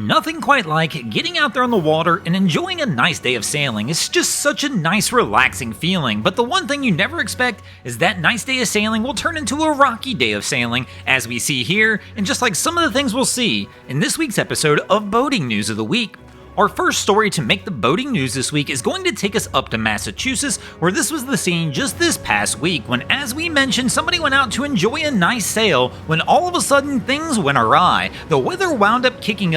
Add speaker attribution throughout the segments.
Speaker 1: Nothing quite like getting out there on the water and enjoying a nice day of sailing. It's just such a nice, relaxing feeling. But the one thing you never expect is that nice day of sailing will turn into a rocky day of sailing, as we see here, and just like some of the things we'll see in this week's episode of Boating News of the Week. Our first story to make the boating news this week is going to take us up to Massachusetts, where this was the scene just this past week when, as we mentioned, somebody went out to enjoy a nice sail when all of a sudden things went awry. The weather wound up kicking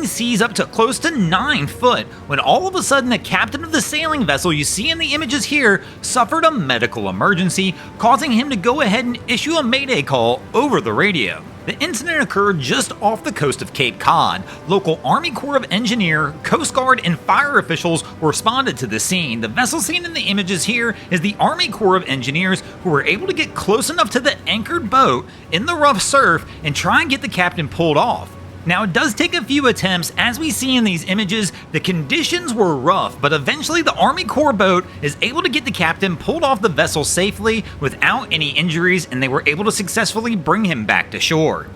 Speaker 1: seas up to close to 9 foot, when all of a sudden the captain of the sailing vessel you see in the images here suffered a medical emergency, causing him to go ahead and issue a mayday call over the radio. The incident occurred just off the coast of Cape Cod. Local Army Corps of Engineers, Coast Guard, and fire officials responded to the scene. The vessel seen in the images here is the Army Corps of Engineers, who were able to get close enough to the anchored boat in the rough surf and try and get the captain pulled off. Now, it does take a few attempts. As we see in these images, the conditions were rough, but eventually the Army Corps boat is able to get the captain pulled off the vessel safely without any injuries, and they were able to successfully bring him back to shore.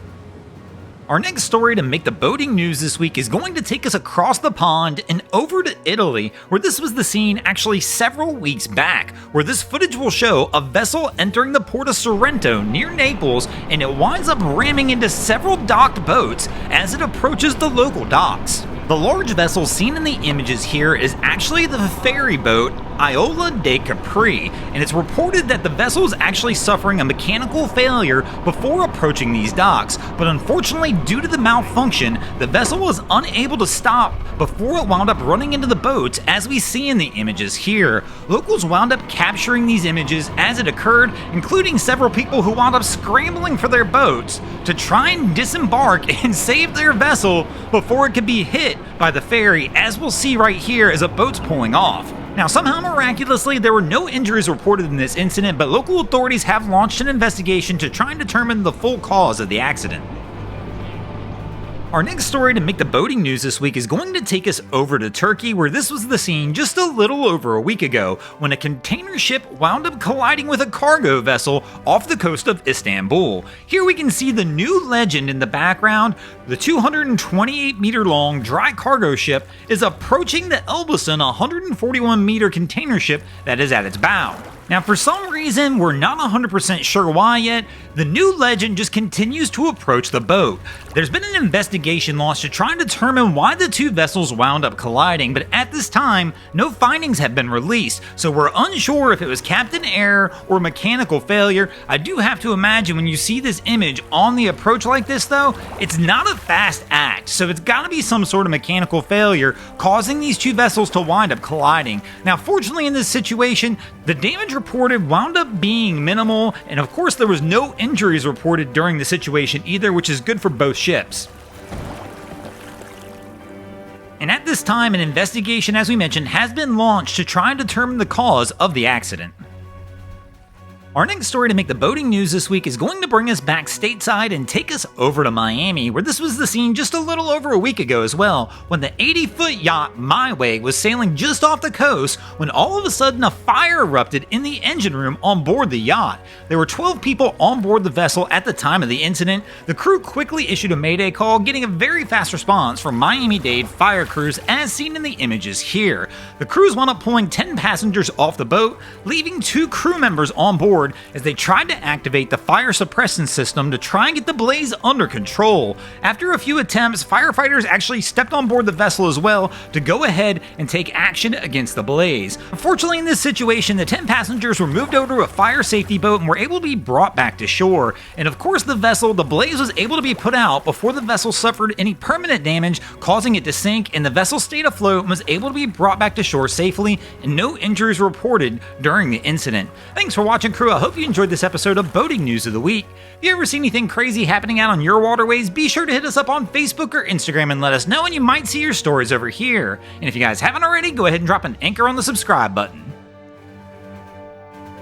Speaker 1: Our next story to make the boating news this week is going to take us across the pond and over to Italy, where this was the scene actually several weeks back, where this footage will show a vessel entering the port of Sorrento near Naples, and it winds up ramming into several docked boats as it approaches the local docks. The large vessel seen in the images here is actually the ferry boat Iola de Capri, and it's reported that the vessel is actually suffering a mechanical failure before approaching these docks, but unfortunately due to the malfunction, the vessel was unable to stop before it wound up running into the boats, as we see in the images here. Locals wound up capturing these images as it occurred, including several people who wound up scrambling for their boats to try and disembark and save their vessel before it could be hit by the ferry, as we'll see right here as a boat's pulling off. Now, somehow miraculously, there were no injuries reported in this incident, but local authorities have launched an investigation to try and determine the full cause of the accident. Our next story to make the boating news this week is going to take us over to Turkey, where this was the scene just a little over a week ago when a container ship wound up colliding with a cargo vessel off the coast of Istanbul. Here we can see the new legend in the background. The 228-meter long dry cargo ship is approaching the Elbasan 141-meter container ship that is at its bow. Now, for some reason, we're not 100% sure why yet, the new legend just continues to approach the boat. There's been an investigation launched to try and determine why the two vessels wound up colliding, but at this time, no findings have been released, so we're unsure if it was captain error or mechanical failure. I do have to imagine when you see this image on the approach like this though, it's not a fast act, so it's gotta be some sort of mechanical failure causing these two vessels to wind up colliding. Now, fortunately in this situation, the damage reported wound up being minimal, and of course there was no injuries reported during the situation either, which is good for both ships. And at this time, an investigation, as we mentioned, has been launched to try and determine the cause of the accident. Our next story to make the boating news this week is going to bring us back stateside and take us over to Miami, where this was the scene just a little over a week ago as well, when the 80-foot yacht My Way was sailing just off the coast when all of a sudden a fire erupted in the engine room on board the yacht. There were 12 people on board the vessel at the time of the incident. The crew quickly issued a mayday call, getting a very fast response from Miami-Dade fire crews as seen in the images here. The crews wound up pulling 10 passengers off the boat, leaving 2 crew members on board as they tried to activate the fire suppression system to try and get the blaze under control. After a few attempts, firefighters actually stepped on board the vessel as well to go ahead and take action against the blaze. Unfortunately, in this situation, the 10 passengers were moved over to a fire safety boat and were able to be brought back to shore. And of course, the blaze was able to be put out before the vessel suffered any permanent damage, causing it to sink, and the vessel stayed afloat and was able to be brought back to shore safely, and no injuries were reported during the incident. Thanks for watching, crew. I hope you enjoyed this episode of Boating News of the Week. If you ever see anything crazy happening out on your waterways, be sure to hit us up on Facebook or Instagram and let us know, and you might see your stories over here. And if you guys haven't already, go ahead and drop an anchor on the subscribe button.